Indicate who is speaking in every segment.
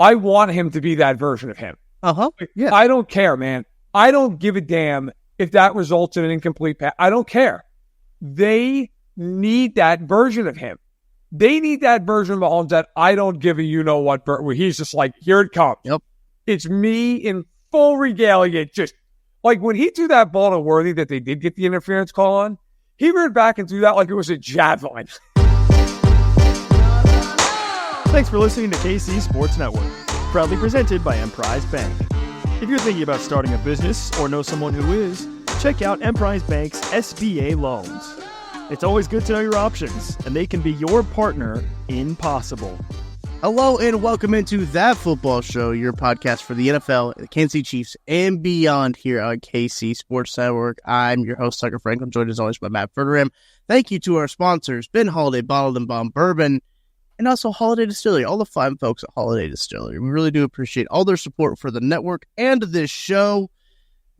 Speaker 1: I want him to be that version of him.
Speaker 2: Yeah.
Speaker 1: I don't care, man. I don't give a damn if that results in an incomplete pass. I don't care. They need that version of him. They need that version of Mahomes that I don't give a you-know-what, where he's just like, here it comes.
Speaker 2: Yep.
Speaker 1: It's me in full regalia. Just like when he threw that ball to Worthy that they did get the interference call on, he reared back and threw that like it was a javelin.
Speaker 3: Thanks for listening to KC Sports Network, proudly presented by Emprise Bank. If you're thinking about starting a business or know someone who is, check out Emprise Bank's SBA loans. It's always good to know your options, and they can be your partner in possible.
Speaker 2: Hello and welcome into That Football Show, your podcast for the NFL, the Kansas City Chiefs, and beyond here on KC Sports Network. I'm your host, Tucker Franklin, joined as always by Matt Verderame. Thank you to our sponsors, Ben Holiday Bottled and Bond Bourbon, and also Holiday Distillery, all the fine folks at Holiday Distillery. We really do appreciate all their support for the network and this show.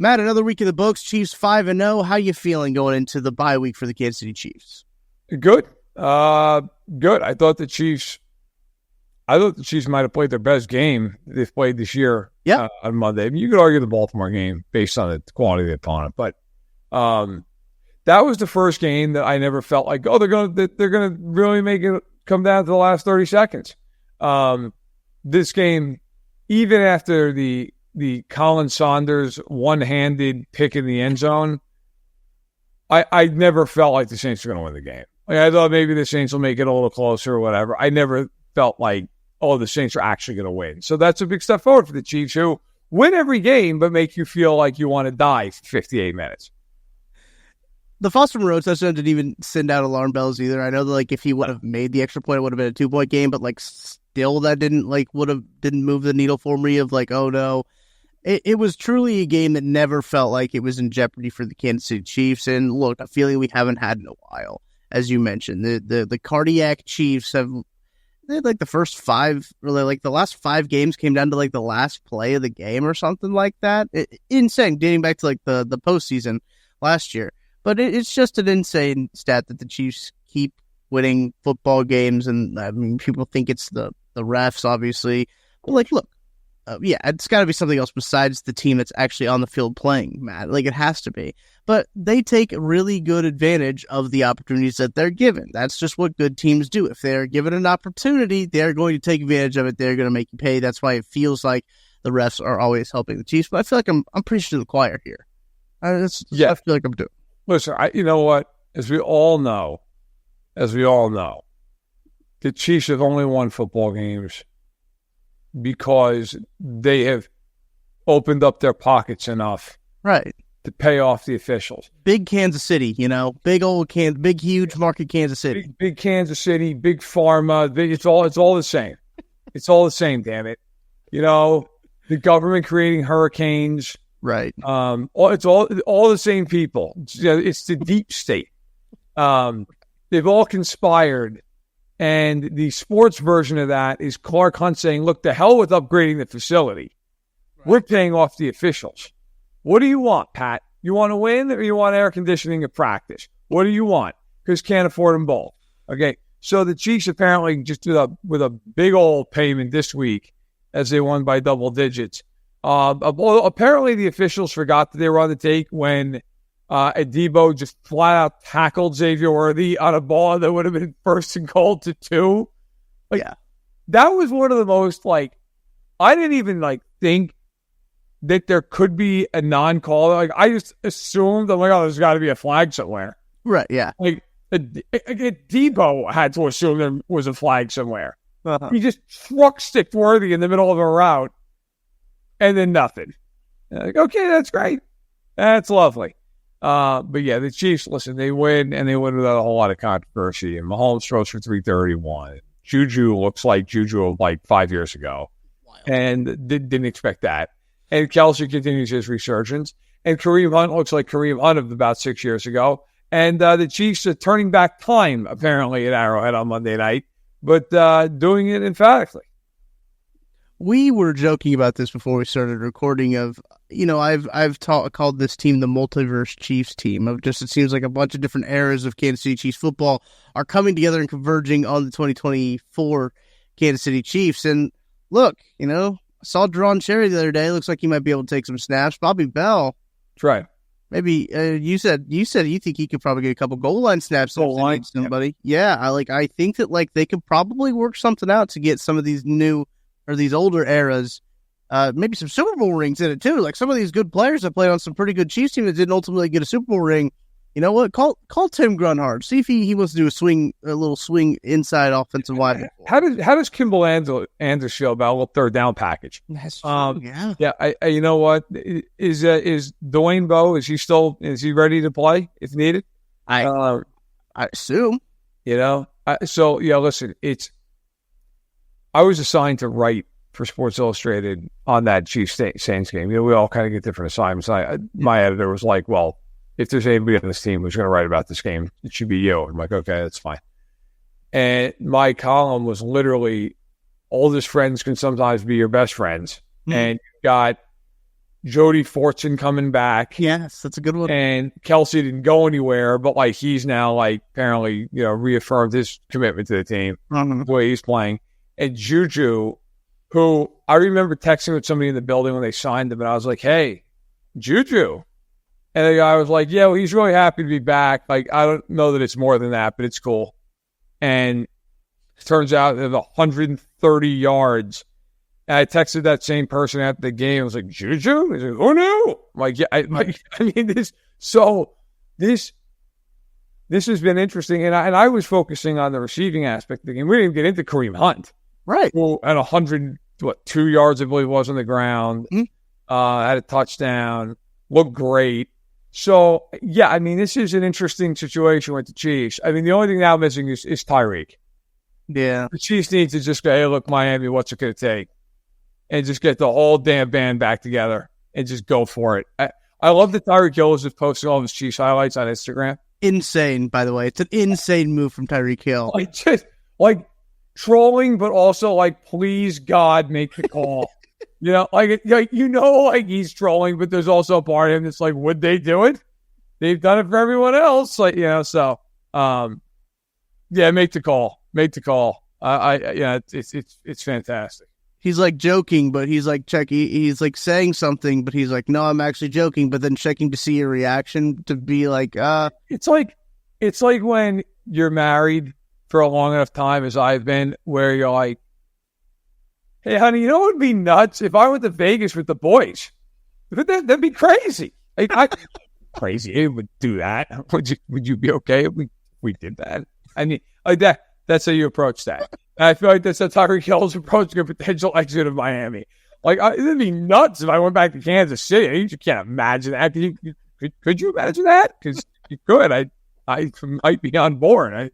Speaker 2: Matt, another week in the books, Chiefs 5-0. How you feeling going into the bye week for the Kansas City Chiefs?
Speaker 1: Good. Good. I thought the Chiefs might have played their best game they've played this year on Monday. I mean, you could argue the Baltimore game based on the quality of the opponent, but that was the first game that I never felt like, they're gonna really make it come down to the last 30 seconds. This game, even after the Colin Saunders one-handed pick in the end zone, I never felt like the Saints were going to win the game. Like, I thought maybe the Saints will make it a little closer or whatever. I never felt like, the Saints are actually going to win. So that's a big step forward for the Chiefs, who win every game but make you feel like you want to die for 58 minutes.
Speaker 2: The Foster Moreau touchdown didn't even send out alarm bells either. I know that if he would have made the extra point, it would have been a 2-point game, but still that didn't move the needle for me of oh no. It was truly a game that never felt like it was in jeopardy for the Kansas City Chiefs. And look, a feeling we haven't had in a while, as you mentioned. The cardiac Chiefs they had the first five, really the last 5 games came down to the last play of the game or something like that. Insane, dating back to the postseason last year. But it's just an insane stat that the Chiefs keep winning football games. And I mean, people think it's the refs, obviously. But look. It's got to be something else besides the team that's actually on the field playing, Matt. It has to be. But they take really good advantage of the opportunities that they're given. That's just what good teams do. If they're given an opportunity, they're going to take advantage of it. They're going to make you pay. That's why it feels like the refs are always helping the Chiefs. But I feel like I'm preaching to the choir here. I feel like I'm doing.
Speaker 1: Listen, you know what? As we all know, the Chiefs have only won football games because they have opened up their pockets enough,
Speaker 2: right,
Speaker 1: to pay off the officials.
Speaker 2: Big Kansas City, big huge market Kansas City,
Speaker 1: big Kansas City, big pharma. It's all the same. It's all the same. Damn it, the government creating hurricanes,
Speaker 2: right?
Speaker 1: It's all the same people. It's the deep state. They've all conspired. And the sports version of that is Clark Hunt saying, look, the hell with upgrading the facility. Right. We're paying off the officials. What do you want, Pat? You want to win or you want air conditioning at practice? What do you want? Because can't afford them both. Okay, so the Chiefs apparently just did with a big old payment this week as they won by double digits. Apparently the officials forgot that they were on the take when Adebo just flat out tackled Xavier Worthy on a ball that would have been 1st and goal to 2. That was one of the most I didn't even think that there could be a non-call. I just assumed there's got to be a flag somewhere.
Speaker 2: Right, yeah.
Speaker 1: Adebo had to assume there was a flag somewhere.
Speaker 2: Uh-huh.
Speaker 1: He just truck sticked Worthy in the middle of a route and then nothing. Okay, that's great. That's lovely. But yeah, the Chiefs, listen, they win, and they win without a whole lot of controversy. And Mahomes throws for 331. Juju looks like Juju of 5 years ago.
Speaker 2: Wild.
Speaker 1: And didn't expect that. And Kelsey continues his resurgence. And Kareem Hunt looks like Kareem Hunt of about 6 years ago. And the Chiefs are turning back time, apparently, at Arrowhead on Monday night, but doing it emphatically.
Speaker 2: We were joking about this before we started recording I've called this team the multiverse Chiefs team. It seems like a bunch of different eras of Kansas City Chiefs football are coming together and converging on the 2024 Kansas City Chiefs. And look, I saw Deron Cherry the other day. Looks like he might be able to take some snaps. Bobby Bell,
Speaker 1: That's right.
Speaker 2: maybe you said you think he could probably get a couple goal line snaps.
Speaker 1: Goal line,
Speaker 2: somebody. Yeah, I think that they could probably work something out to get some of these new or these older eras. Maybe some Super Bowl rings in it too. Like some of these good players that played on some pretty good Chiefs teams that didn't ultimately get a Super Bowl ring. You know what? Call Tim Grunhard. See if he wants to do a little swing inside offensive line.
Speaker 1: How does Kimball Anders feel about a little third down package?
Speaker 2: That's true.
Speaker 1: Yeah. I you know what is Dwayne Bowe? Is he ready to play if needed?
Speaker 2: I assume.
Speaker 1: Listen, I was assigned to write for Sports Illustrated on that Chiefs Saints game. We all kind of get different assignments. My editor was like, well, if there's anybody on this team who's going to write about this game, it should be you. I'm like, okay, that's fine. And my column was literally, oldest friends can sometimes be your best friends. Mm-hmm. And you got Jody Fortson coming back.
Speaker 2: Yes, that's a good one.
Speaker 1: And Kelsey didn't go anywhere, but he's now apparently, reaffirmed his commitment to the team, the way he's playing. And Juju, who I remember texting with somebody in the building when they signed him, and I was like, hey, Juju. And the guy was like, yeah, well, he's really happy to be back. I don't know that it's more than that, but it's cool. And it turns out they have 130 yards. And I texted that same person after the game. I was like, Juju? He's like, oh, no. I'm like, yeah, this has been interesting. And I was focusing on the receiving aspect of the game. We didn't even get into Kareem Hunt.
Speaker 2: Right.
Speaker 1: Who at 2 yards, I believe it was on the ground. Mm-hmm. Had a touchdown. Looked great. So, yeah, this is an interesting situation with the Chiefs. The only thing now missing is Tyreek.
Speaker 2: Yeah.
Speaker 1: The Chiefs need to just go, hey, look, Miami, what's it going to take? And just get the whole damn band back together and just go for it. I love that Tyreek Hill is just posting all of his Chiefs highlights on Instagram.
Speaker 2: Insane, by the way. It's an insane move from Tyreek Hill.
Speaker 1: Trolling, but also please, God, make the call. He's trolling, but there's also a part of him that's would they do it? They've done it for everyone else. Make the call. Make the call. It's fantastic.
Speaker 2: He's joking, but he's he's saying something, but he's no, I'm actually joking, but then checking to see your reaction to be
Speaker 1: It's like when you're married for a long enough time as I've been, where you're like, hey, honey, what would be nuts if I went to Vegas with the boys? That'd be crazy. Crazy. I would do that. Would you be okay if we did that? That's how you approach that. And I feel like that's how Tyreek Hill's approaching a potential exit of Miami. It'd be nuts if I went back to Kansas City. You can't imagine that. Could you imagine that? Because you could. I might be on board.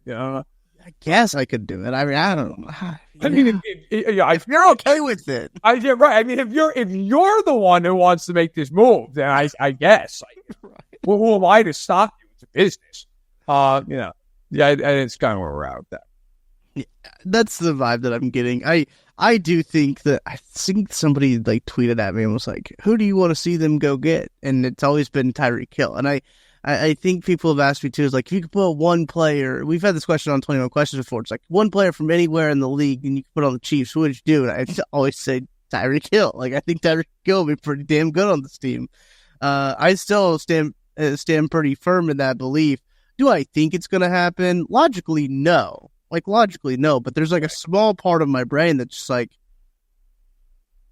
Speaker 2: I guess I could do it. I don't know.
Speaker 1: If
Speaker 2: you're okay with it,
Speaker 1: yeah, right. If you're the one who wants to make this move, then I guess. Who am I to stop you? It's a business. It's kind of where we're at with that.
Speaker 2: Yeah, that's the vibe that I'm getting. I do think that somebody tweeted at me and was like, "Who do you want to see them go get?" And it's always been Tyreek Hill, and I think people have asked me too, is if you could put one player, we've had this question on 21 Questions before, it's one player from anywhere in the league and you could put on the Chiefs, who would you do? And I always say Tyreek Hill. I think Tyreek Hill would be pretty damn good on this team. I still stand pretty firm in that belief. Do I think it's going to happen? Logically, no. Logically, no. But there's a small part of my brain that's just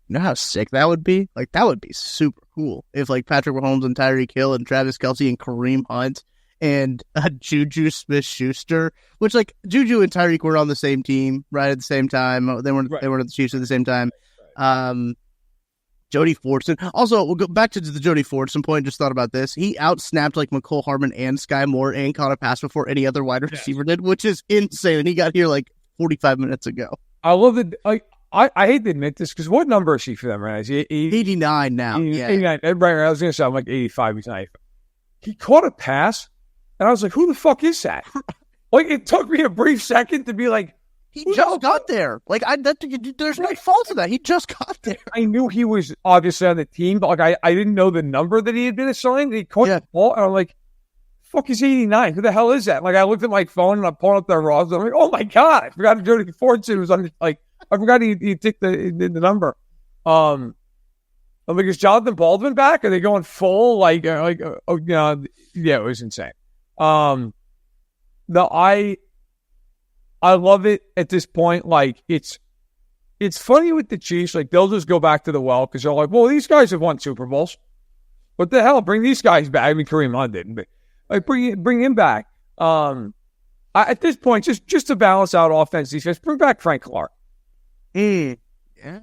Speaker 2: you know how sick that would be? That would be super cool if Patrick Mahomes and Tyreek Hill and Travis Kelce and Kareem Hunt and Juju Smith-Schuster, which Juju and Tyreek were on the same team right at the same time. They weren't the Chiefs at the same time. Jody Fortson. Also, we'll go back to the Jody Fortson point. Just thought about this. He outsnapped McCole Hardman and Sky Moore and caught a pass before any other wide receiver did, which is insane. And he got here 45 minutes ago.
Speaker 1: I love it. I hate to admit this because what number is he for them right now? Is he
Speaker 2: 89 now?
Speaker 1: 89. Right. I was going to say I'm 85. He's 95. He caught a pass, and I was like, "Who the fuck is that?" It took me a brief second to be like,
Speaker 2: "He just got there." There's no fault in that. He just got there.
Speaker 1: I knew he was obviously on the team, but I didn't know the number that he had been assigned. He caught the ball, and I'm like, "Fuck is 89? Who the hell is that?" I looked at my phone and I'm pulling up their roster. I'm like, "Oh my god, I forgot Jody Fortson was on I forgot he took the number. I'm like, is Jonathan Baldwin back? Are they going full? Yeah, it was insane. No, I love it at this point. Like, it's funny with the Chiefs. Like, they'll just go back to the well because they're like, well, these guys have won Super Bowls. What the hell? Bring these guys back. I mean, Kareem Hunt didn't, but like, bring him back. At this point, just to balance out offense, defense, bring back Frank Clark.
Speaker 2: Yeah.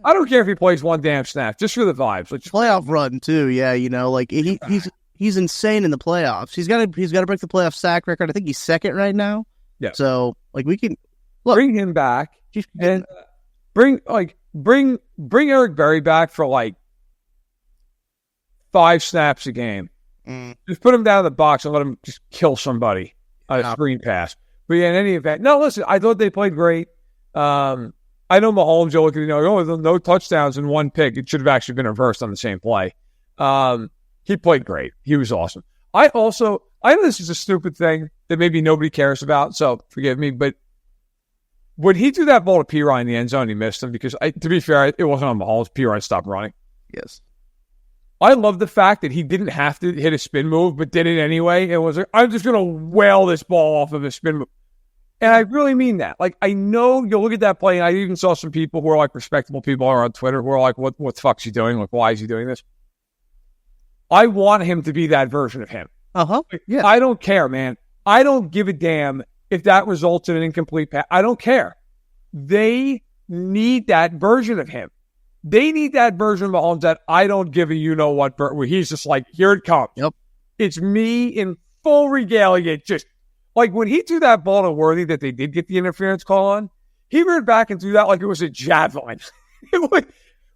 Speaker 1: I don't care if he plays one damn snap, just for the vibes. Like,
Speaker 2: Playoff run too, yeah. Like he's insane in the playoffs. He's got to break the playoff sack record. I think he's second right now.
Speaker 1: Yeah.
Speaker 2: So like we can
Speaker 1: bring him back and bring Eric Berry back for like 5 snaps a game. Just put him down in the box and let him just kill somebody on a screen pass. But yeah, in any event, no. Listen, I thought they played great. I know Mahomes, you'll look at no touchdowns and 1 pick. It should have actually been reversed on the same play. He played great. He was awesome. I know this is a stupid thing that maybe nobody cares about, so forgive me, but when he threw that ball to Pirine in the end zone, he missed him because, to be fair, it wasn't on Mahomes. Pirine stopped running.
Speaker 2: Yes.
Speaker 1: I love the fact that he didn't have to hit a spin move, but did it anyway. It was like, I'm just going to whale this ball off of a spin move. And I really mean that. Like, I know you'll look at that play, and I even saw some people who are like respectable people are on Twitter who are like, what the fuck's he doing? Like, why is he doing this? I want him to be that version of him. Like,
Speaker 2: yeah.
Speaker 1: I don't care, man. I don't give a damn if that results in an incomplete pass. I don't care. They need that version of him. They need that version of Mahomes that I don't give a you-know-what, where he's just like, here it comes.
Speaker 2: Yep.
Speaker 1: It's me in full regalia, just like when he threw that ball to Worthy that they did get the interference call on, he ran back and threw that like it was a javelin.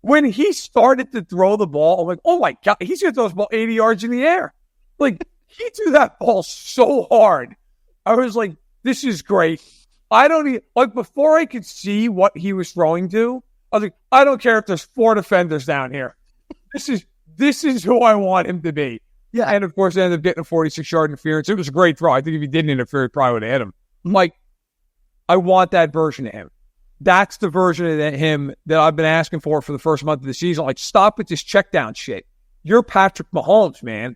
Speaker 1: When he started to throw the ball, I'm like, oh my God, he's going to throw this ball 80 yards in the air. Like, he threw that ball so hard. I was like, this is great. Before I could see what he was throwing to, I was like, I don't care if there's 4 defenders down here. This is who I want him to be.
Speaker 2: Yeah.
Speaker 1: And of course, they ended up getting a 46-yard interference. It was a great throw. I think if he didn't interfere, he probably would have hit him. Like, I want that version of him. That's the version of him that I've been asking for the first month of the season. Like, stop with this check down shit. You're Patrick Mahomes, man.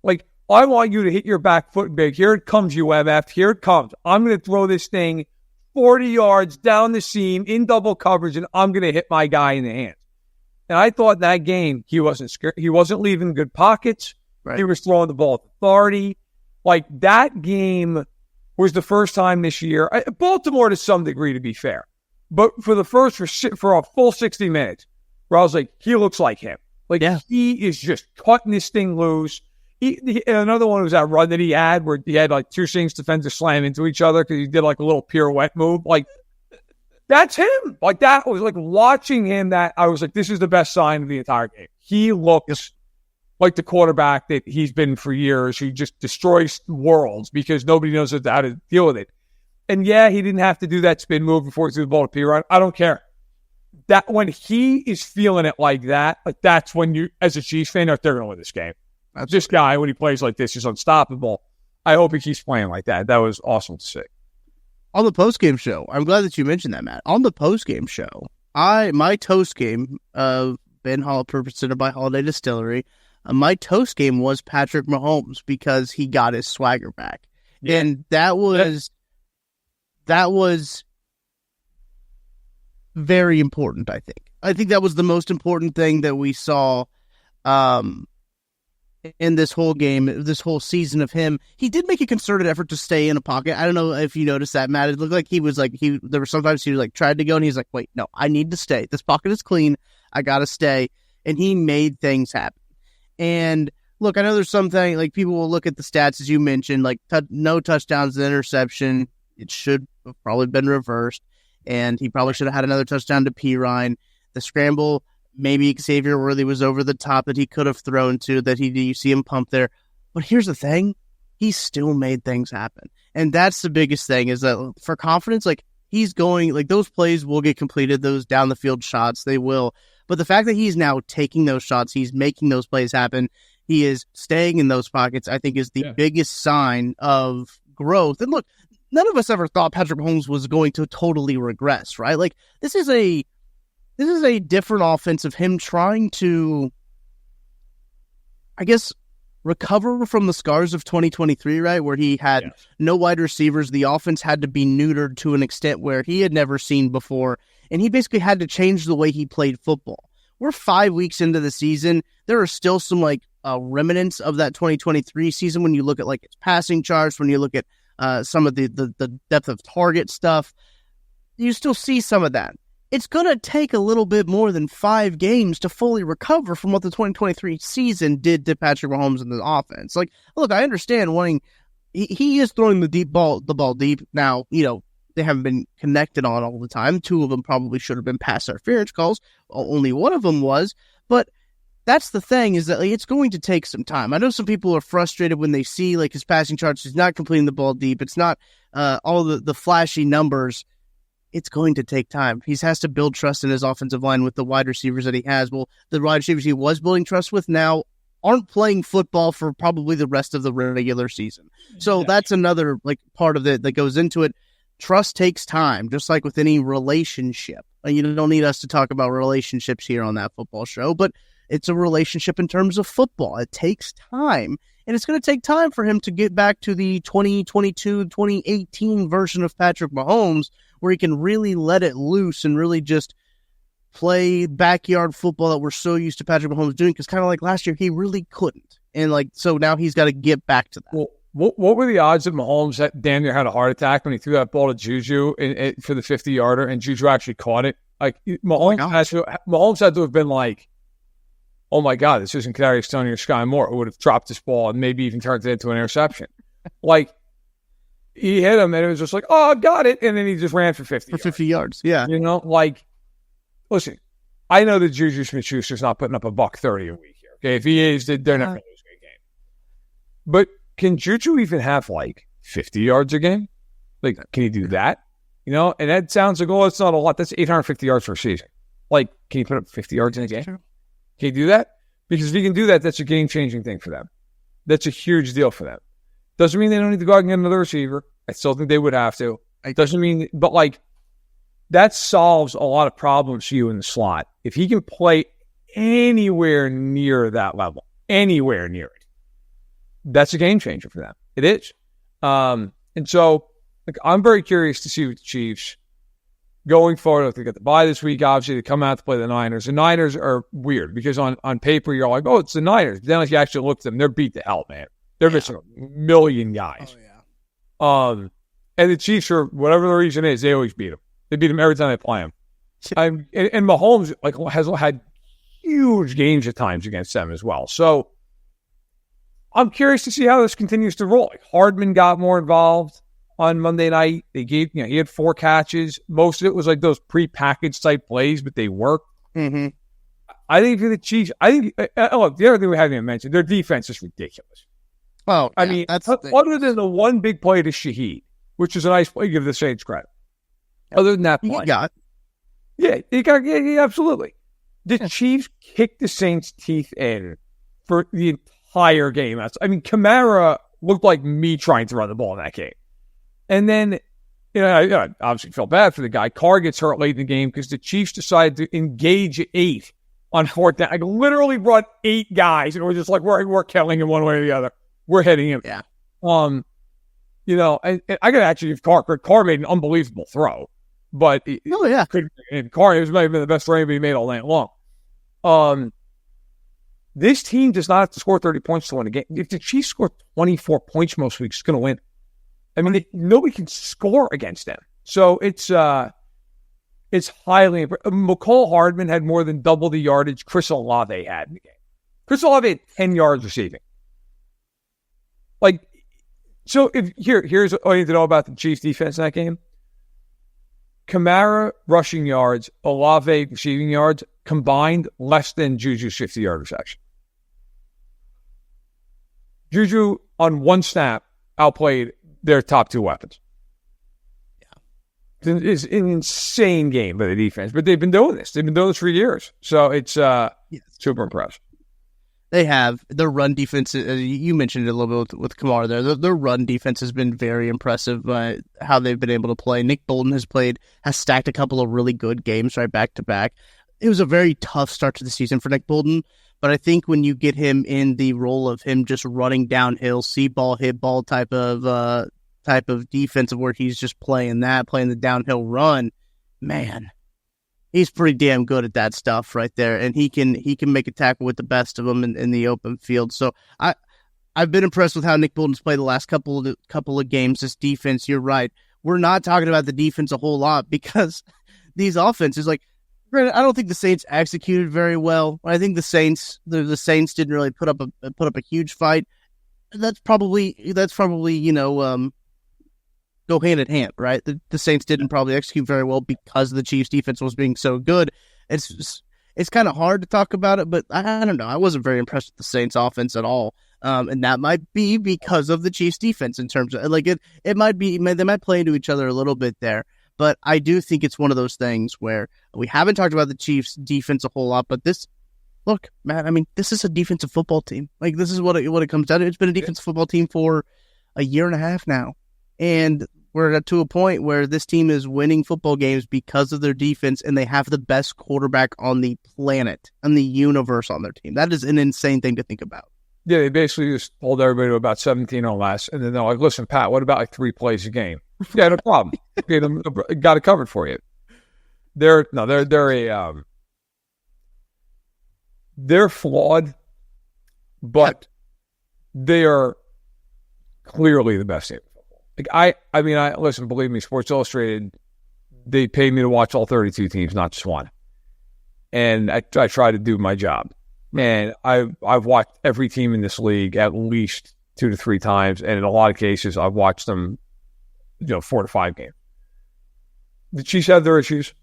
Speaker 1: Like, I want you to hit your back foot big. Here it comes, you MF. Here it comes. I'm going to throw this thing 40 yards down the seam in double coverage, and I'm going to hit my guy in the hands. And I thought that game, he wasn't scared. He wasn't leaving good pockets. Right. He was throwing the ball with authority. Like, that game was the first time this year. Baltimore to some degree, to be fair. But for a full 60 minutes, where I was like, he looks like him. Like, He is just cutting this thing loose. Another one was that run that he had where he had like 2 Saints defenders slam into each other because he did like a little pirouette move. Like, that's him. Like, that was like watching him, that I was like, this is the best sign of the entire game. He looks like the quarterback that he's been for years, who just destroys worlds because nobody knows how to deal with it. And yeah, he didn't have to do that spin move before he threw the ball to Pirine. I don't care. That when he is feeling it like that, like that's when you, as a Chiefs fan, they're going to win this game. This guy, when he plays like this, is unstoppable. I hope he keeps playing like that. That was awesome to see.
Speaker 2: On the postgame show, I'm glad that you mentioned that, Matt. On the postgame show, my toast game, Ben Hall, presented by Holiday Distillery, my toast game was Patrick Mahomes because he got his swagger back. Yeah. And that was very important, I think. I think that was the most important thing that we saw in this whole game, this whole season of him. He did make a concerted effort to stay in a pocket. I don't know if you noticed that, Matt. It looked like there were sometimes he like tried to go and he's like, wait, no, I need to stay. This pocket is clean. I got to stay. And he made things happen. And look, I know there's something like people will look at the stats as you mentioned, like no touchdowns, interception. It should have probably been reversed. And he probably should have had another touchdown to Pirine. The scramble, maybe Xavier Worthy was over the top that he could have thrown to, that you see him pump there. But here's the thing. He still made things happen. And that's the biggest thing, is that for confidence, like he's going, like those plays will get completed, those down the field shots, they will. But the fact that he's now taking those shots, he's making those plays happen, he is staying in those pockets, I think is the biggest sign of growth. And look, none of us ever thought Patrick Mahomes was going to totally regress, right? Like, this is a different offense of him trying to, I guess, recover from the scars of 2023, right? Where he had no wide receivers. The offense had to be neutered to an extent where he had never seen before. And he basically had to change the way he played football. We're 5 weeks into the season. There are still some remnants of that 2023 season when you look at its passing charts, when you look at some of the depth of target stuff. You still see some of that. It's going to take a little bit more than 5 games to fully recover from what the 2023 season did to Patrick Mahomes and the offense. Look, I understand he is throwing the ball deep. Now, they haven't been connected on all the time. 2 of them probably should have been pass interference calls. Only one of them was. But that's the thing, is that it's going to take some time. I know some people are frustrated when they see his passing charts. He's not completing the ball deep. It's not all the flashy numbers. It's going to take time. He has to build trust in his offensive line with the wide receivers that he has. Well, the wide receivers he was building trust with now aren't playing football for probably the rest of the regular season. So that's another part of it that goes into it. Trust takes time, just like with any relationship. You don't need us to talk about relationships here on that football show, but it's a relationship in terms of football. It takes time, and it's going to take time for him to get back to the 2022, 2018 version of Patrick Mahomes, where he can really let it loose and really just play backyard football that we're so used to Patrick Mahomes doing, because kind of like last year, he really couldn't. And so now he's got to get back to that.
Speaker 1: Well, what were the odds that Mahomes damn near had a heart attack when he threw that ball to Juju for the 50-yarder, and Juju actually caught it? Mahomes had to have been like, oh my God, this isn't Kadarius Toney or Sky Moore, who would have dropped this ball and maybe even turned it into an interception. He hit him, and it was just oh, got it, and then he just ran for 50 yards.
Speaker 2: 50 yards, yeah.
Speaker 1: Listen, I know that Juju Smith-Schuster's not putting up $130 a week here. Okay, if he is, they're not going to lose a game. But can Juju even have 50 yards a game? Can he do that? And that sounds it's not a lot. That's 850 yards for a season. Can he put up 50 yards in a game? Sure. Can he do that? Because if he can do that, that's a game-changing thing for them. That's a huge deal for them. Doesn't mean they don't need to go out and get another receiver. I still think they would have to. Doesn't mean, but that solves a lot of problems for you in the slot. If he can play anywhere near that level, anywhere near it, that's a game changer for them. It is. And so I'm very curious to see what the Chiefs going forward. They got the bye this week, obviously. They come out to play the Niners. The Niners are weird because on paper, you're like, oh, it's the Niners. But then if you actually look at them, they're beat to hell, man. They're missing a million guys.
Speaker 2: Oh, yeah.
Speaker 1: And the Chiefs, for whatever the reason is, they always beat them. They beat them every time they play them. And Mahomes has had huge games at times against them as well. So I'm curious to see how this continues to roll. Hardman got more involved on Monday night. They gave, he had 4 catches. Most of it was those pre-packaged type plays, but they worked.
Speaker 2: Mm-hmm.
Speaker 1: I think for the Chiefs, look, the other thing we haven't even mentioned, their defense is ridiculous.
Speaker 2: Oh,
Speaker 1: I mean, other than the one big play to Shaheed, which is a nice play, give the Saints credit. Other than that play. Yeah, absolutely. The Chiefs kicked the Saints' teeth in for the entire game. I mean, Kamara looked like me trying to run the ball in that game. And then, I obviously felt bad for the guy. Carr gets hurt late in the game because the Chiefs decided to engage 8 on 4th down. Literally brought 8 guys, and we're just we're killing him one way or the other. We're hitting him.
Speaker 2: Yeah.
Speaker 1: And I got to actually give Carr made an unbelievable throw. But Carr, it might have been the best throw he made all night long. This team does not have to score 30 points to win a game. If the Chiefs score 24 points most weeks, it's going to win. I mean, nobody can score against them. So it's highly impressive. McCole Hardman had more than double the yardage Chris Olave had in the game. Chris Olave had 10 yards receiving. So here's all you need to know about the Chiefs defense in that game. Kamara rushing yards, Olave receiving yards combined less than Juju's 50-yard reception. Juju on one snap outplayed their top 2 weapons. Yeah. It's an insane game by the defense, but they've been doing this. They've been doing this for years. So it's super impressive.
Speaker 2: They have. Their run defense, you mentioned it a little bit with Kamara there. Their run defense has been very impressive by how they've been able to play. Nick Bolton has stacked a couple of really good games right back to back. It was a very tough start to the season for Nick Bolton, but I think when you get him in the role of him just running downhill, see ball, hit ball type of defense where he's just playing the downhill run, man, he's pretty damn good at that stuff right there, and he can make a tackle with the best of them in the open field. So I've been impressed with how Nick Bolton's played the last couple of games. This defense, you're right. We're not talking about the defense a whole lot because these offenses, like, granted, I don't think the Saints executed very well. I think the Saints didn't really put up a huge fight. That's probably go hand in hand, right? The Saints didn't probably execute very well because the Chiefs' defense was being so good. It's kind of hard to talk about it, but I don't know. I wasn't very impressed with the Saints' offense at all, and that might be because of the Chiefs' defense. In terms of it might be they might play into each other a little bit there. But I do think it's one of those things where we haven't talked about the Chiefs' defense a whole lot, but look, man, I mean, this is a defensive football team. Like, this is what it comes down to. It's been a defensive football team for a year and a half now. And we're to a point where this team is winning football games because of their defense, and they have the best quarterback on the planet, and the universe on their team. That is an insane thing to think about.
Speaker 1: Yeah, they basically just hold everybody to about 17 or less, and then they're like, listen, Pat, what about like 3 plays a game? Yeah, no problem. Okay, got it covered for you. They're flawed, but they are clearly the best team. Like I mean, listen, believe me, Sports Illustrated, they paid me to watch all 32 teams, not just one. And I try to do my job. And I've watched every team in this league at least 2 to 3 times, and in a lot of cases, I've watched them, 4 to 5 games. The Chiefs have their issues.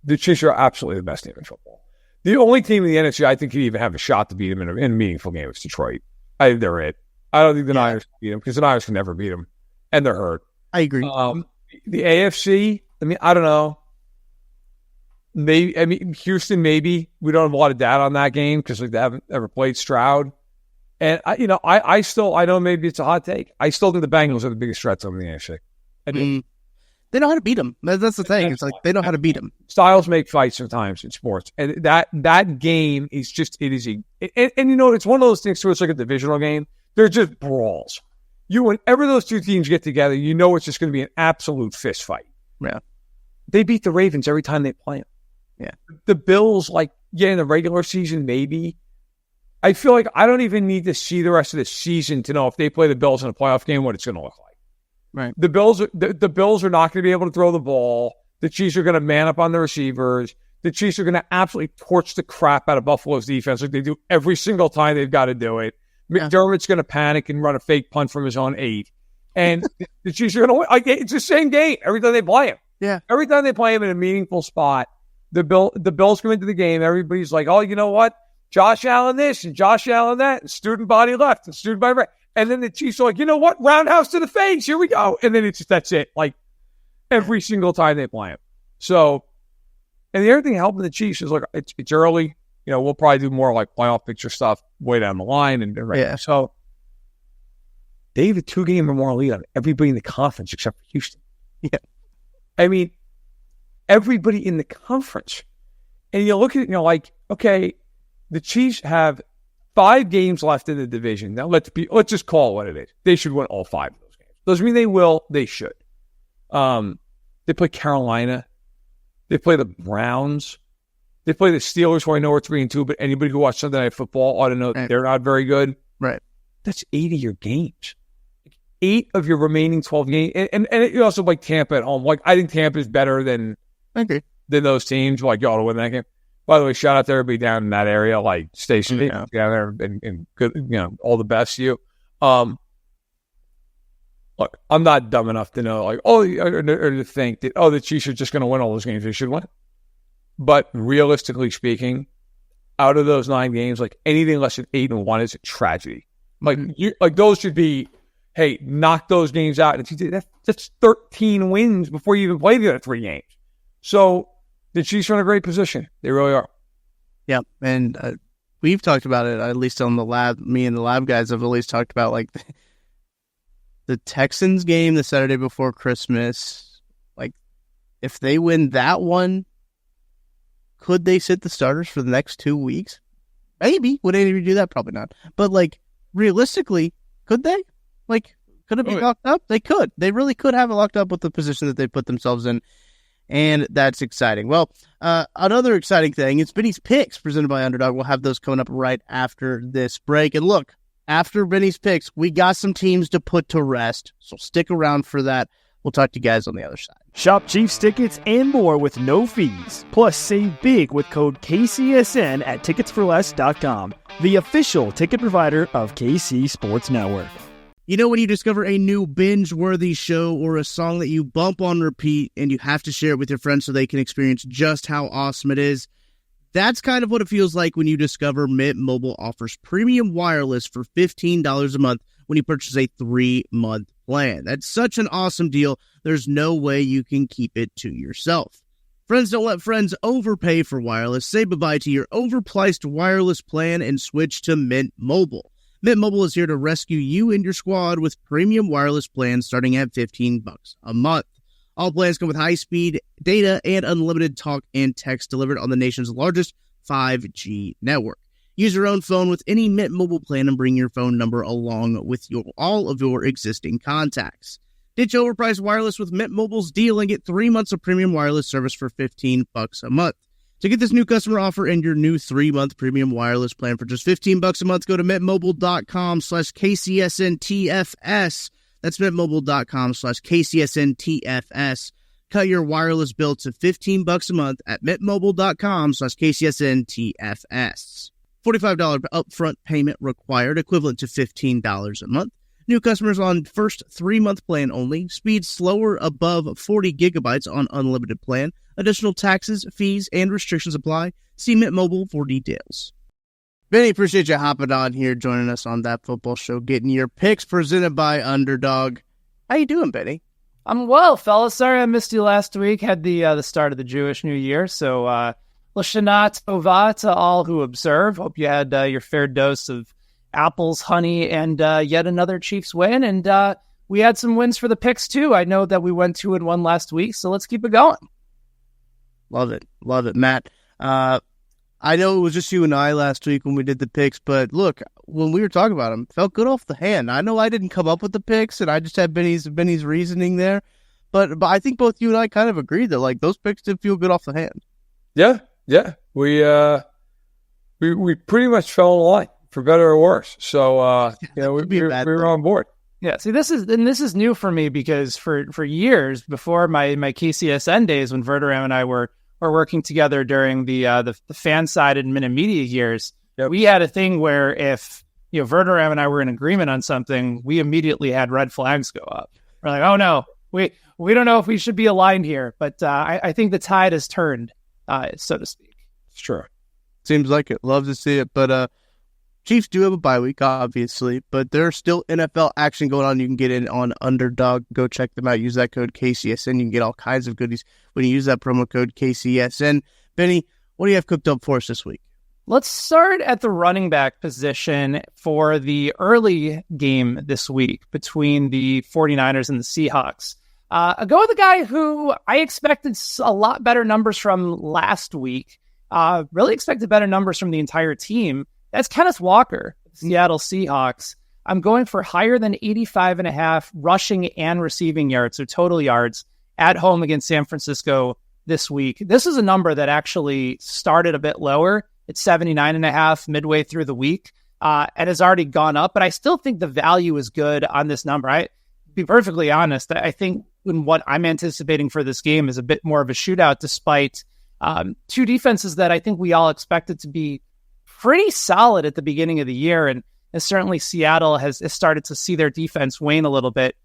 Speaker 1: The Chiefs are absolutely the best team in football. The only team in the NFC I think could even have a shot to beat them in a meaningful game is Detroit. I think they're it. I don't think the Niners can beat them because the Niners can never beat them. And they're hurt.
Speaker 2: I agree.
Speaker 1: The AFC, I mean, I don't know. Houston, maybe. We don't have a lot of data on that game because they haven't ever played Stroud. And, I know maybe it's a hot take. I still think the Bengals are the biggest threats over the AFC.
Speaker 2: They know how to beat them. That's the thing. It's like they know how to beat them.
Speaker 1: Styles make fights sometimes in sports. And that game is just, it's one of those things where it's like a divisional game. They're just brawls. Whenever those two teams get together, it's just going to be an absolute fist fight.
Speaker 2: Yeah.
Speaker 1: They beat the Ravens every time they play them.
Speaker 2: Yeah. The
Speaker 1: Bills, in the regular season, maybe. I feel like I don't even need to see the rest of the season to know if they play the Bills in a playoff game, what it's going to look like.
Speaker 2: Right.
Speaker 1: The Bills are not going to be able to throw the ball. The Chiefs are going to man up on the receivers. The Chiefs are going to absolutely torch the crap out of Buffalo's defense like they do every single time they've got to do it. McDermott's going to panic and run a fake punt from his own 8. And the Chiefs are going to win. It's the same game every time they play him.
Speaker 2: Yeah.
Speaker 1: Every time they play him in a meaningful spot, the Bills come into the game. Everybody's like, oh, you know what? Josh Allen this and Josh Allen that, and student body left and student body right. And then the Chiefs are like, you know what? Roundhouse to the face. Here we go. And then that's it. Like every single time they play him. So, and the other thing helping the Chiefs is it's early. We'll probably do more like playoff picture stuff way down the line. And so they have a 2-game or more lead on everybody in the conference except for Houston.
Speaker 2: Yeah.
Speaker 1: I mean, everybody in the conference. And you look at it, okay, the Chiefs have 5 games left in the division. Now let's just call it what it is. They should win all 5 of those games. Doesn't mean they will. They should. They play Carolina. They play the Browns. They play the Steelers, who I know are 3-2, but anybody who watched Sunday Night Football ought to know that they're not very good.
Speaker 2: Right.
Speaker 1: That's 8 of your games. 8 of your remaining 12 games. And you also like Tampa at home. I think Tampa is better than those teams. You ought to win that game. By the way, shout out to everybody down in that area, stay safe down there and good, all the best to you. Look, I'm not dumb enough to know, or to think that, the Chiefs are just going to win all those games. They should win. But realistically speaking, out of those 9 games, anything less than 8-1 is a tragedy. Those should be, hey, knock those games out. That's 13 wins before you even play the other 3 games. So the Chiefs are in a great position. They really are.
Speaker 2: Yeah, and we've talked about it, at least on the lab. Me and the lab guys have always talked about like the Texans game the Saturday before Christmas. Like, if they win that one, could they sit the starters for the next 2 weeks? Maybe. Would anybody do that? Probably not. But like, realistically, could they? Like, could it be locked up? They could. They really could have it locked up with the position that they put themselves in. And that's exciting. Well, another exciting thing is Benny's Picks presented by Underdog. We'll have those coming up right after this break. And look, after Benny's Picks, we got some teams to put to rest. So stick around for that. We'll talk to you guys on the other side.
Speaker 3: Shop Chiefs tickets and more with no fees. Plus, save big with code KCSN at ticketsforless.com, the official ticket provider of KC Sports Network.
Speaker 2: You know when you discover a new binge-worthy show or a song that you bump on repeat and you have to share it with your friends so they can experience just how awesome it is? That's kind of what it feels like when you discover Mint Mobile offers premium wireless for $15 a month when you purchase a 3-month plan. That's such an awesome deal. There's no way you can keep it to yourself. Friends don't let friends overpay for wireless. Say bye-bye to your overpriced wireless plan and switch to Mint Mobile. Mint Mobile is here to rescue you and your squad with premium wireless plans starting at $15 a month. All plans come with high-speed data and unlimited talk and text delivered on the nation's largest 5G network. Use your own phone with any Mint Mobile plan and bring your phone number along with all of your existing contacts. Ditch overpriced wireless with Mint Mobile's deal and get 3 months of premium wireless service for $15 a month. To get this new customer offer and your new 3-month premium wireless plan for just $15 a month, go to mintmobile.com/KCSNTFS. That's mintmobile.com/KCSNTFS. Cut your wireless bill to $15 a month at mintmobile.com/KCSNTFS. $45 upfront payment required, equivalent to $15 a month. New customers on first 3-month plan only. Speed slower above 40 gigabytes on unlimited plan. Additional taxes, fees, and restrictions apply. See Mint Mobile for details. Benny, appreciate you hopping on here, joining us on That Football Show, getting your picks presented by Underdog. How you doing, Benny?
Speaker 4: I'm well, fellas. Sorry I missed you last week. Had the start of the Jewish New Year, so L'Shana Tova to all who observe. Hope you had your fair dose of apples, honey, and yet another Chiefs win. And we had some wins for the picks, too. I know that we went 2-1 last week, so let's keep it going.
Speaker 2: Love it, Matt. I know it was just you and I last week when we did the picks, but look, when we were talking about them, felt good off the hand. I know I didn't come up with the picks, and I just had Benny's reasoning there, but I think both you and I kind of agreed that like those picks did feel good off the hand.
Speaker 1: Yeah. We pretty much fell in line, for better or worse. So we were on board.
Speaker 4: Yeah, see, this is new for me because for years before my KCSN days, when Verderame and I were working together during the fan side and minute media years, we had a thing where if Verderame and I were in agreement on something, we immediately had red flags go up. We're like, oh no, we don't know if we should be aligned here. But I think the tide has turned, so to speak.
Speaker 1: It's true.
Speaker 2: Seems like it. Love to see it, but Chiefs do have a bye week, obviously, but there's still NFL action going on. You can get in on Underdog. Go check them out. Use that code KCSN. You can get all kinds of goodies when you use that promo code KCSN. Benny, what do you have cooked up for us this week?
Speaker 4: Let's start at the running back position for the early game this week between the 49ers and the Seahawks. I go with a guy who I expected a lot better numbers from last week. Really expected better numbers from the entire team. That's Kenneth Walker, Seattle Seahawks. I'm going for higher than 85.5 rushing and receiving yards, so total yards, at home against San Francisco this week. This is a number that actually started a bit lower. It's 79.5 midway through the week and has already gone up, but I still think the value is good on this number. I be perfectly honest, I think what I'm anticipating for this game is a bit more of a shootout, despite two defenses that I think we all expected to be pretty solid at the beginning of the year, and certainly Seattle has started to see their defense wane a little bit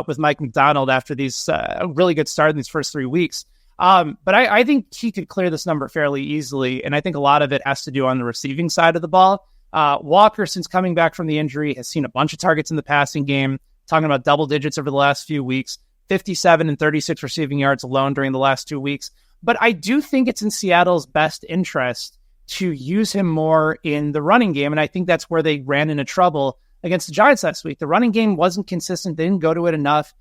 Speaker 4: with Mike McDonald after these really good start in these first 3 weeks. But I think he could clear this number fairly easily, and I think a lot of it has to do on the receiving side of the ball. Walker, since coming back from the injury, has seen a bunch of targets in the passing game, talking about double digits over the last few weeks, 57 and 36 receiving yards alone during the last 2 weeks. But I do think it's in Seattle's best interest to use him more in the running game. And I think that's where they ran into trouble against the Giants last week. The running game wasn't consistent. They didn't go to it enough.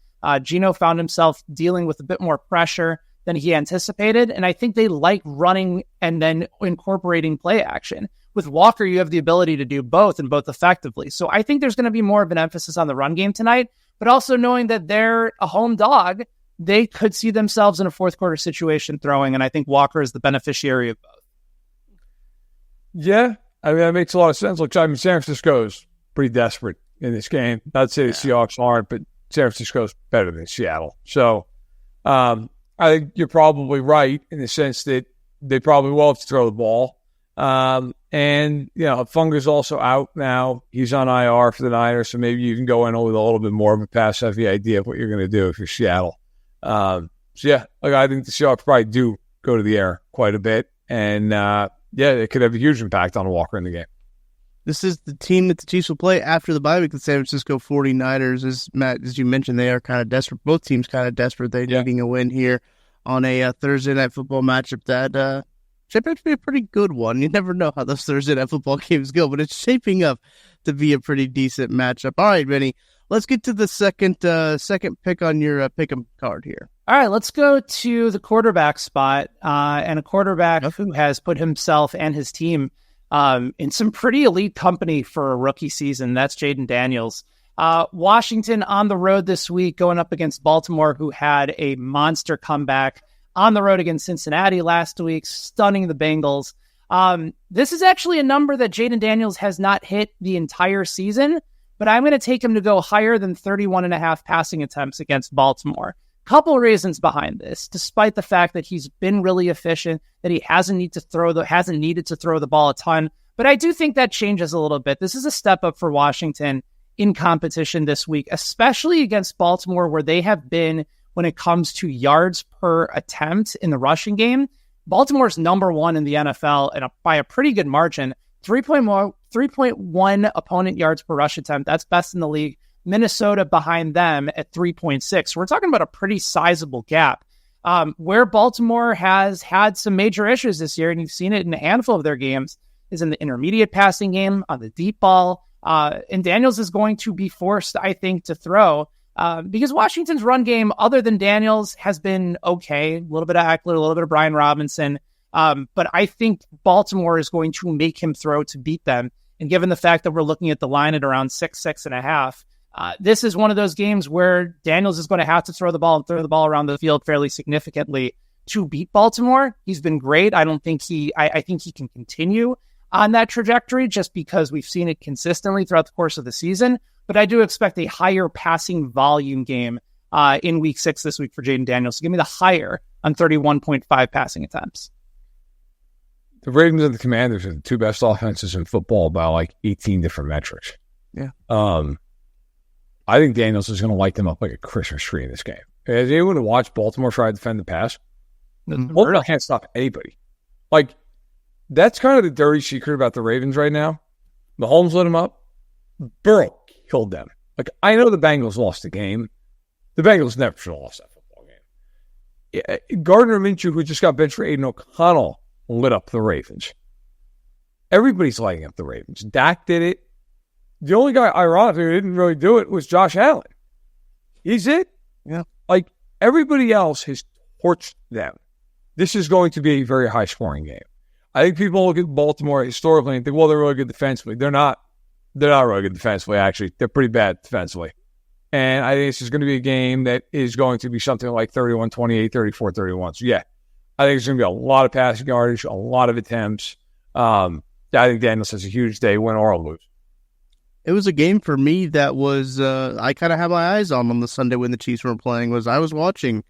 Speaker 4: Geno found himself dealing with a bit more pressure than he anticipated. And I think they like running and then incorporating play action. With Walker, you have the ability to do both and both effectively. So I think there's going to be more of an emphasis on the run game tonight, but also knowing that they're a home dog, they could see themselves in a fourth quarter situation throwing. And I think Walker is the beneficiary of both.
Speaker 1: Yeah. I mean, that makes a lot of sense. Look, I mean, San Francisco's pretty desperate in this game. Not to say the Seahawks aren't, but San Francisco's better than Seattle. So I think you're probably right in the sense that they probably will have to throw the ball. And, you know, Funga's also out now. He's on IR for the Niners, so maybe you can go in with a little bit more of a pass-heavy idea of what you're going to do if you're Seattle. So, yeah, like I think the Seahawks probably do go to the air quite a bit. And, yeah, it could have a huge impact on Walker in the game.
Speaker 2: This is the team that the Chiefs will play after the bye week. The San Francisco 49ers, as you mentioned, they are kind of desperate. Both teams kind of desperate. They're needing a win here on a Thursday Night Football matchup that shaping up to be a pretty good one. You never know how those Thursday Night Football games go, but it's shaping up to be a pretty decent matchup. All right, Vinny, let's get to the second pick on your pick'em card here.
Speaker 4: All right, let's go to the quarterback spot and a quarterback who has put himself and his team in some pretty elite company for a rookie season. That's Jaden Daniels. Washington on the road this week going up against Baltimore, who had a monster comeback on the road against Cincinnati last week, stunning the Bengals. This is actually a number that Jaden Daniels has not hit the entire season, but I'm going to take him to go higher than 31.5 passing attempts against Baltimore. Couple reasons behind this, despite the fact that he's been really efficient, that he hasn't needed to throw the ball a ton. But I do think that changes a little bit. This is a step up for Washington in competition this week, especially against Baltimore, where they have been, when it comes to yards per attempt in the rushing game, Baltimore's number one in the NFL and by a pretty good margin, 3.1 opponent yards per rush attempt. That's best in the league. Minnesota behind them at 3.6. We're talking about a pretty sizable gap. Where Baltimore has had some major issues this year, and you've seen it in a handful of their games, is in the intermediate passing game, on the deep ball. And Daniels is going to be forced, I think, to throw because Washington's run game, other than Daniels, has been okay. A little bit of Eckler, a little bit of Brian Robinson. But I think Baltimore is going to make him throw to beat them. And given the fact that we're looking at the line at around 6.5, this is one of those games where Daniels is going to have to throw the ball around the field fairly significantly to beat Baltimore. He's been great. I think he can continue on that trajectory just because we've seen it consistently throughout the course of the season. But I do expect a higher passing volume game in week 6 this week for Jaden Daniels. So give me the higher on 31.5 passing attempts.
Speaker 1: The Ravens and the Commanders are the two best offenses in football by like 18 different metrics.
Speaker 2: Yeah.
Speaker 1: I think Daniels is going to light them up like a Christmas tree in this game. Has anyone to watch Baltimore try to defend the pass? Baltimore can't stop anybody. Like, that's kind of the dirty secret about the Ravens right now. Mahomes lit them up. Burrow killed them. Like, I know the Bengals lost the game. The Bengals never should have lost that football game. Gardner Minshew, who just got benched for Aiden O'Connell, lit up the Ravens. Everybody's lighting up the Ravens. Dak did it. The only guy, ironically, who didn't really do it was Josh Allen. He's it.
Speaker 2: Yeah.
Speaker 1: Like, everybody else has torched them. This is going to be a very high-scoring game. I think people look at Baltimore historically and think, well, they're really good defensively. They're not really good defensively, actually. They're pretty bad defensively. And I think this is going to be a game that is going to be something like 31-28, 34-31. So, yeah, I think it's going to be a lot of passing yardage, a lot of attempts. I think Daniels has a huge day, win or lose.
Speaker 2: It was a game for me that was, I kind of had my eyes on the Sunday when the Chiefs were playing, I was watching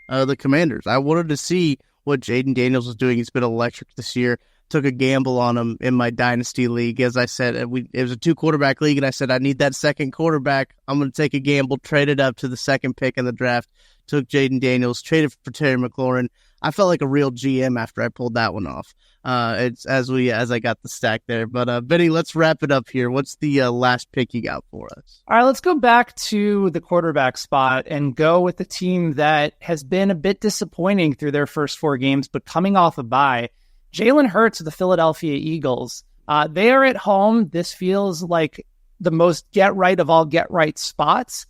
Speaker 2: the Commanders. I wanted to see what Jaden Daniels was doing. He's been electric this year. Took a gamble on him in my Dynasty League. As I said, it was a 2-quarterback league, and I said, I need that second quarterback. I'm going to take a gamble, traded up to the second pick in the draft. Took Jaden Daniels, traded for Terry McLaurin. I felt like a real GM after I pulled that one off. It's as I got the stack there. But Benny, let's wrap it up here. What's the last pick you got for us?
Speaker 4: All right, let's go back to the quarterback spot and go with the team that has been a bit disappointing through their first 4 games, but coming off a bye. Jalen Hurts of the Philadelphia Eagles. They are at home. This feels like the most get-right of all get-right spots,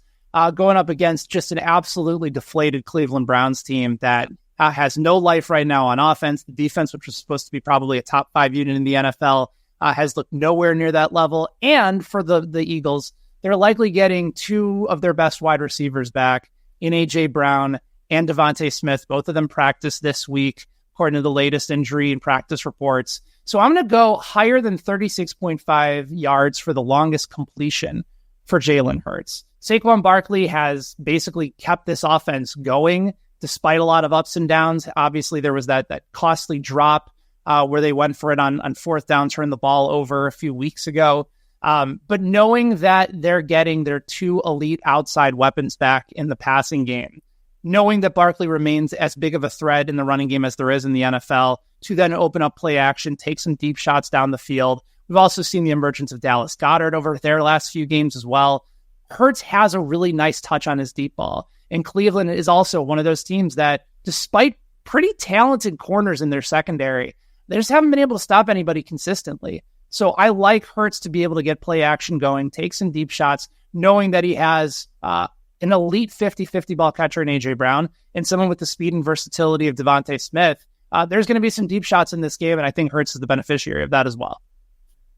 Speaker 4: going up against just an absolutely deflated Cleveland Browns team that has no life right now on offense. The defense, which was supposed to be probably a top 5 unit in the NFL, has looked nowhere near that level. And for the Eagles, they're likely getting 2 of their best wide receivers back in A.J. Brown and Devontae Smith. Both of them practiced this week, according to the latest injury and practice reports. So I'm going to go higher than 36.5 yards for the longest completion for Jalen Hurts. Saquon Barkley has basically kept this offense going despite a lot of ups and downs. Obviously, there was that costly drop where they went for it on 4th down, turned the ball over a few weeks ago. But knowing that they're getting their 2 elite outside weapons back in the passing game, knowing that Barkley remains as big of a threat in the running game as there is in the NFL, to then open up play action, take some deep shots down the field. We've also seen the emergence of Dallas Goedert over their last few games as well. Hurts has a really nice touch on his deep ball. And Cleveland is also one of those teams that, despite pretty talented corners in their secondary, they just haven't been able to stop anybody consistently. So I like Hurts to be able to get play action going, take some deep shots, knowing that he has an elite 50-50 ball catcher in A.J. Brown and someone with the speed and versatility of Devontae Smith. There's going to be some deep shots in this game, and I think Hurts is the beneficiary of that as well.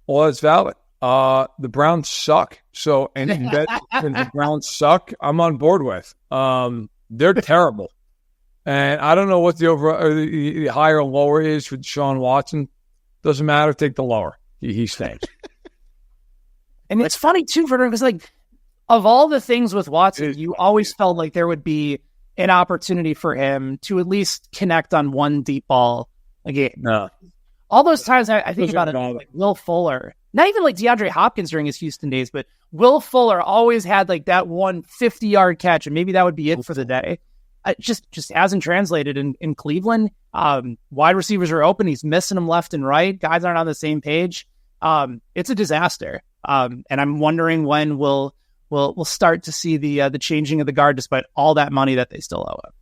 Speaker 1: Well, that's valid. The Browns suck. So any bet the Browns suck, I'm on board with. They're terrible. And I don't know what the over or the higher or lower is for Deshaun Watson. Doesn't matter. Take the lower. He stinks.
Speaker 4: And it's funny, too, Verderame, because, like, of all the things with Watson, you always felt like there would be an opportunity for him to at least connect on one deep ball a game.
Speaker 1: No.
Speaker 4: All those times I think about it, like Will Fuller, not even like DeAndre Hopkins during his Houston days, but Will Fuller always had like that one 50-yard catch, and maybe that would be it for the day. It just hasn't translated in Cleveland. Wide receivers are open. He's missing them left and right. Guys aren't on the same page. It's a disaster. And I'm wondering when we'll start to see the changing of the guard, despite all that money that they still owe him.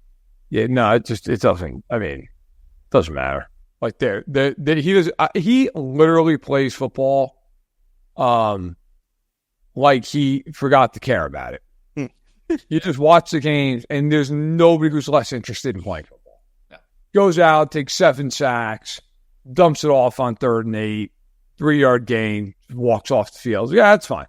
Speaker 1: Yeah, no, it doesn't. I mean, it doesn't matter. Like he literally plays football, like he forgot to care about it. You just watch the games, and there's nobody who's less interested in playing football. Yeah. Goes out, takes 7 sacks, dumps it off on 3rd and 8, 3-yard gain, walks off the field. Yeah, that's fine.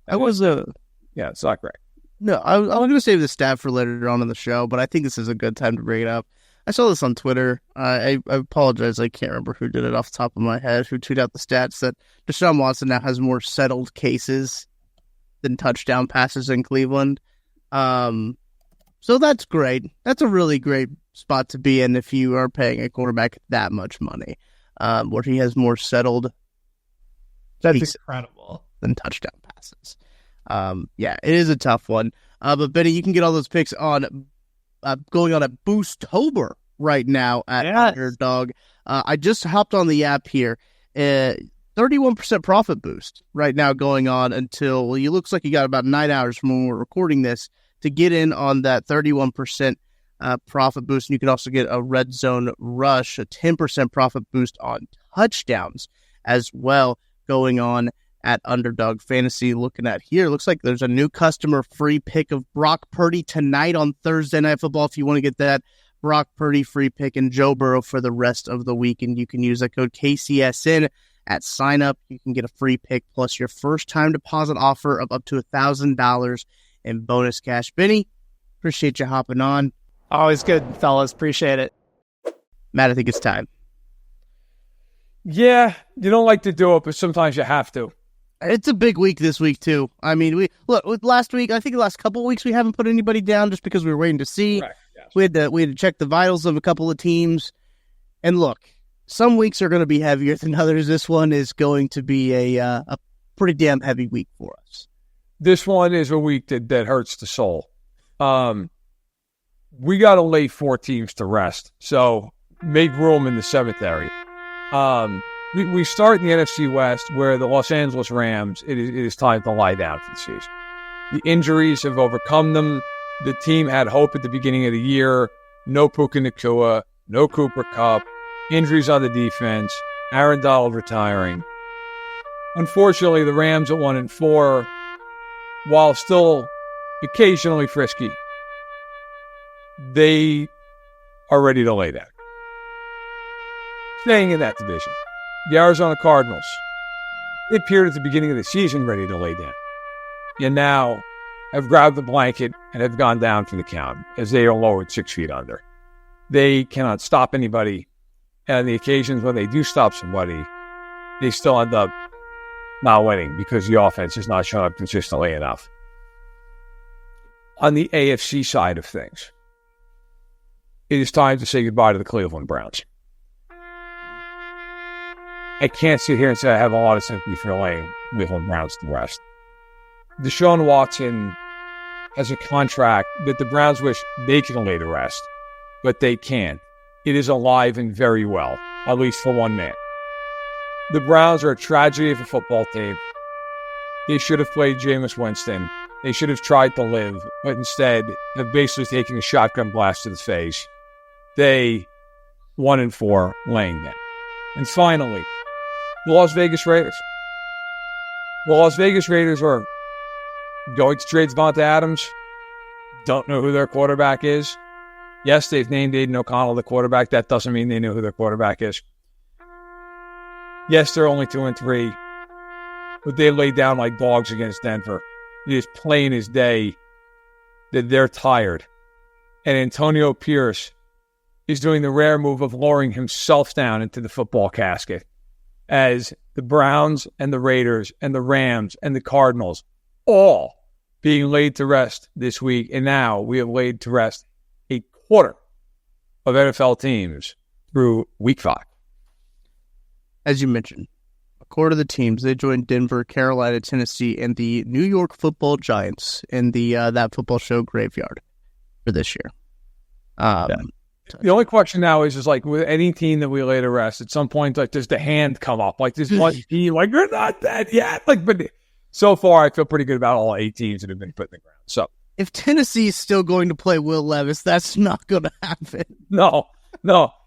Speaker 1: Yeah, it's not great.
Speaker 2: No, I'm going to save the stat for later on in the show, but I think this is a good time to bring it up. I saw this on Twitter. I apologize. I can't remember who did it off the top of my head, who tweeted out the stats that Deshaun Watson now has more settled cases than touchdown passes in Cleveland. So that's great. That's a really great spot to be in if you are paying a quarterback that much money, where he has more settled.
Speaker 4: That's incredible.
Speaker 2: Than touchdown passes. Yeah, it is a tough one. But Benny, you can get all those picks on going on at Boostober right now at Underdog. I just hopped on the app here. 31% profit boost right now going on until, well, it looks like you got about 9 hours from when we're recording this to get in on that 31% profit boost. And you can also get a red zone rush, a 10% profit boost on touchdowns as well going on at Underdog Fantasy. Looking at here, looks like there's a new customer free pick of Brock Purdy tonight on Thursday Night Football. If you want to get that Brock Purdy free pick and Joe Burrow for the rest of the week, and you can use that code KCSN at sign up. You can get a free pick plus your first time deposit offer of up to $1,000 in bonus cash. Benny, appreciate you hopping on.
Speaker 4: Always good, fellas. Appreciate it.
Speaker 2: Matt, I think it's time.
Speaker 1: Yeah, you don't like to do it, but sometimes you have to.
Speaker 2: It's a big week this week, too. I mean, with last week, I think the last couple of weeks, we haven't put anybody down just because we were waiting to see.
Speaker 1: Correct, yes.
Speaker 2: We had to check the vitals of a couple of teams. And look, some weeks are going to be heavier than others. This one is going to be a pretty damn heavy week for us.
Speaker 1: This one is a week that hurts the soul. We got to lay 4 teams to rest, so make room in the 7th area. We start in the NFC West, where the Los Angeles Rams, it is time to lie down for the season. The injuries have overcome them. The team had hope at the beginning of the year. No Puka Nacua, no Cooper Kupp. injuries on the defense, Aaron Donald retiring. Unfortunately, the Rams at 1-4, while still occasionally frisky, they are ready to lay down. Staying in that division, the Arizona Cardinals, they appeared at the beginning of the season ready to lay down, and now have grabbed the blanket and have gone down for the count as they are lowered 6 feet under. They cannot stop anybody, and on the occasions when they do stop somebody, they still end up not winning because the offense is not showing up consistently enough. On the AFC side of things, it is time to say goodbye to the Cleveland Browns. I can't sit here and say I have a lot of sympathy for laying Cleveland Browns to rest. Deshaun Watson has a contract that the Browns wish they can lay to rest, but they can't. It is alive and very well, at least for one man. The Browns are a tragedy of a football team. They should have played Jameis Winston. They should have tried to live, but instead have basically taken a shotgun blast to the face. They 1-4, laying down. And finally, the Las Vegas Raiders. The Las Vegas Raiders are going to trade Devontae Adams. Don't know who their quarterback is. Yes, they've named Aiden O'Connell the quarterback. That doesn't mean they know who their quarterback is. Yes, they're only 2-3, but they laid down like dogs against Denver. It is plain as day that they're tired. And Antonio Pierce is doing the rare move of lowering himself down into the football casket as the Browns and the Raiders and the Rams and the Cardinals all being laid to rest this week. And now we have laid to rest a quarter of NFL teams through week 5.
Speaker 2: As you mentioned, a quarter of the teams, they joined Denver, Carolina, Tennessee, and the New York Football Giants in the That Football Show graveyard for this year.
Speaker 1: The only question now is like with any team that we lay to rest, at some point, like does the hand come up? Like this one team, like you're not dead yet. Like, but so far, I feel pretty good about all 8 teams that have been put in the ground. So
Speaker 2: if Tennessee is still going to play Will Levis, that's not going to happen.
Speaker 1: No,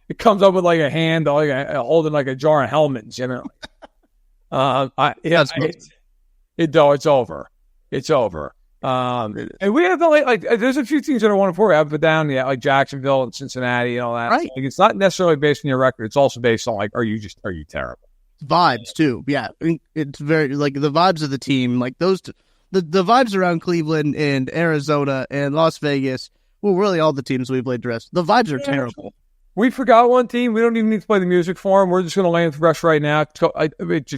Speaker 1: it comes up with like a hand, like holding like a jar of Hellmann's, you know. It's over. It's over. And we have like there's a few teams that are 1-4 we haven't put down yet, like Jacksonville and Cincinnati and all that.
Speaker 2: Right.
Speaker 1: So, like, it's not necessarily based on your record. It's also based on like, are you terrible?
Speaker 2: Vibes too. Yeah. It's very like the vibes of the team, like those, the vibes around Cleveland and Arizona and Las Vegas. Well, really all the teams we've played to rest. The vibes are terrible.
Speaker 1: We forgot one team. We don't even need to play the music for them. We're just going to lay in the rest right now.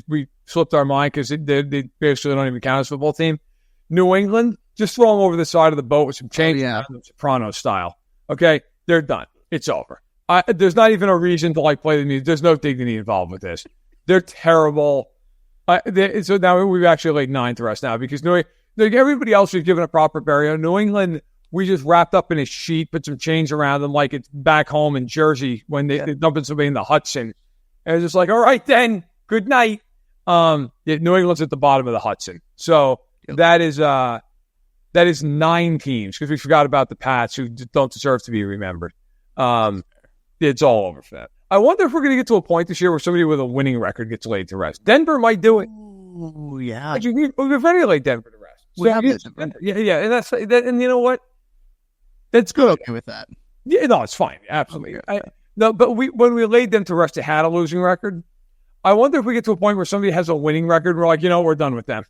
Speaker 1: We slipped our mind because they basically don't even count as a football team. New England, just throw them over the side of the boat with some change, Soprano style. Okay, they're done. It's over. There's not even a reason to like play the music. There's no dignity involved with this. They're terrible. So now we've actually laid 9 to rest now because everybody else was given a proper burial. New England, we just wrapped up in a sheet, put some chains around them like it's back home in Jersey when they're dumping somebody in the Hudson. And it's just like, all right then, good night. New England's at the bottom of the Hudson. So that is 9 teams because we forgot about the Pats who don't deserve to be remembered. It's all over for that. I wonder if we're going to get to a point this year where somebody with a winning record gets laid to rest. Denver might do it.
Speaker 2: Oh, yeah.
Speaker 1: Like we've already laid Denver to rest. So yeah. And that's and you know what? That's good.
Speaker 2: Okay with that.
Speaker 1: Yeah, no, it's fine. Absolutely.
Speaker 2: Okay.
Speaker 1: But when we laid them to rest, they had a losing record. I wonder if we get to a point where somebody has a winning record. We're like, we're done with them.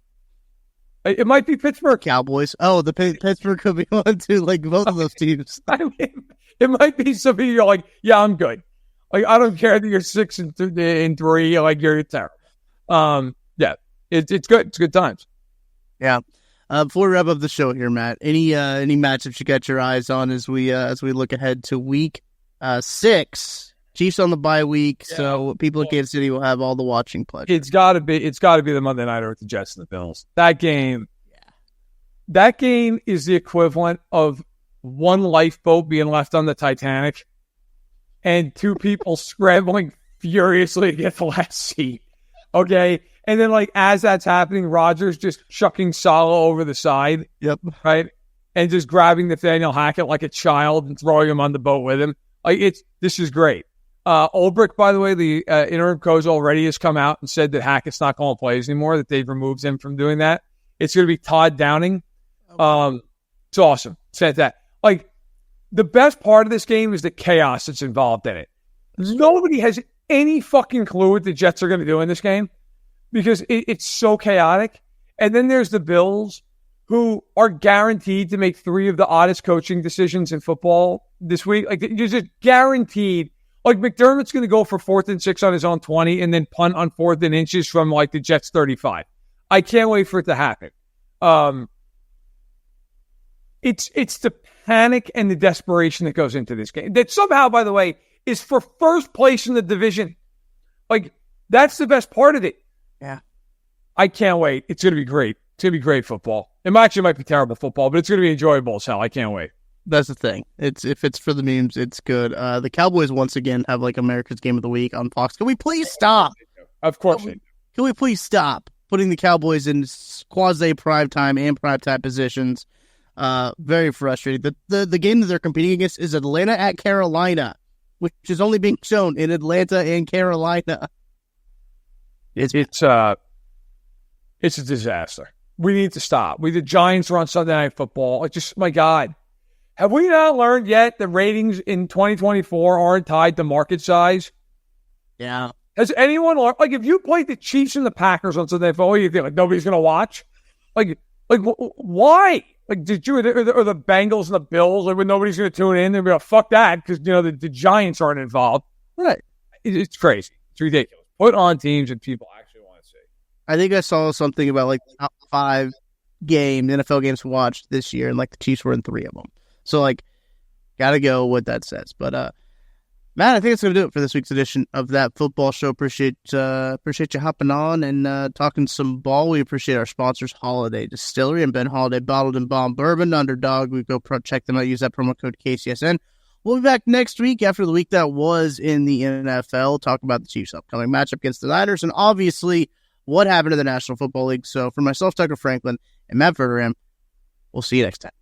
Speaker 1: It might be Pittsburgh.
Speaker 2: Cowboys. Oh, the Pittsburgh could be one too. Like both of those teams.
Speaker 1: I mean, it might be somebody you're like, yeah, I'm good. Like I don't care that you're 6-3. Like you're terrible. Yeah, it's good. It's good times.
Speaker 2: Yeah. Before we wrap up the show here, Matt, any matchups you got your eyes on as we look ahead to week 6? Chiefs on the bye week, so people in Kansas City will have all the watching pleasure. It's got to
Speaker 1: be the Monday nighter with the Jets and the Bills. That game is the equivalent of one lifeboat being left on the Titanic and 2 people scrambling furiously to get the last seat. Okay, and then like as that's happening, Rodgers just chucking Salah over the side.
Speaker 2: Yep.
Speaker 1: Right, and just grabbing Nathaniel Hackett like a child and throwing him on the boat with him. Like this is great. Ulbrich, by the way, the interim coach already has come out and said that Hackett's not calling plays anymore, that they've removed him from doing that. It's going to be Todd Downing. It's awesome. Said that. Like, the best part of this game is the chaos that's involved in it. Nobody has any fucking clue what the Jets are going to do in this game because it's so chaotic. And then there's the Bills, who are guaranteed to make 3 of the oddest coaching decisions in football this week. Like, you're just guaranteed. Like, McDermott's going to go for 4th and 6 on his own 20 and then punt on 4th and inches from, like, the Jets' 35. I can't wait for it to happen. It's the panic and the desperation that goes into this game. That somehow, by the way, is for first place in the division. Like, that's the best part of it.
Speaker 2: Yeah.
Speaker 1: I can't wait. It's going to be great. It's going to be great football. It might be terrible football, but it's going to be enjoyable as hell. I can't wait.
Speaker 2: That's the thing. If it's for the memes, it's good. The Cowboys once again have like America's Game of the Week on Fox. Can we please stop?
Speaker 1: Of course.
Speaker 2: Can we please stop putting the Cowboys in quasi primetime and primetime positions? Very frustrating. The game that they're competing against is Atlanta at Carolina, which is only being shown in Atlanta and Carolina.
Speaker 1: It's a disaster. We need to stop. The Giants are on Sunday Night Football. It's just, my God. Have we not learned yet that ratings in 2024 aren't tied to market size?
Speaker 2: Yeah.
Speaker 1: Has anyone learned? Like, if you played the Chiefs and the Packers on Sunday Night Football, you think, like, nobody's going to watch? Like, why? Like, did you, or the Bengals and the Bills, like, when nobody's going to tune in, they'll be like, fuck that, because, the Giants aren't involved. Right. It's crazy. It's ridiculous. Put on teams that people actually want to see.
Speaker 2: I think I saw something about, like, top 5 NFL games watched this year, and, like, the Chiefs were in 3 of them. So, like, gotta go what that says. But, Matt, I think it's going to do it for this week's edition of That Football Show. Appreciate you hopping on and talking some ball. We appreciate our sponsors, Holiday Distillery and Ben Holiday Bottled and Bomb Bourbon, Underdog. We go check them out. Use that promo code KCSN. We'll be back next week after the week that was in the NFL. Talk about the Chiefs' upcoming matchup against the Niners and obviously what happened to the National Football League. So for myself, Tucker Franklin, and Matt Verderame, we'll see you next time.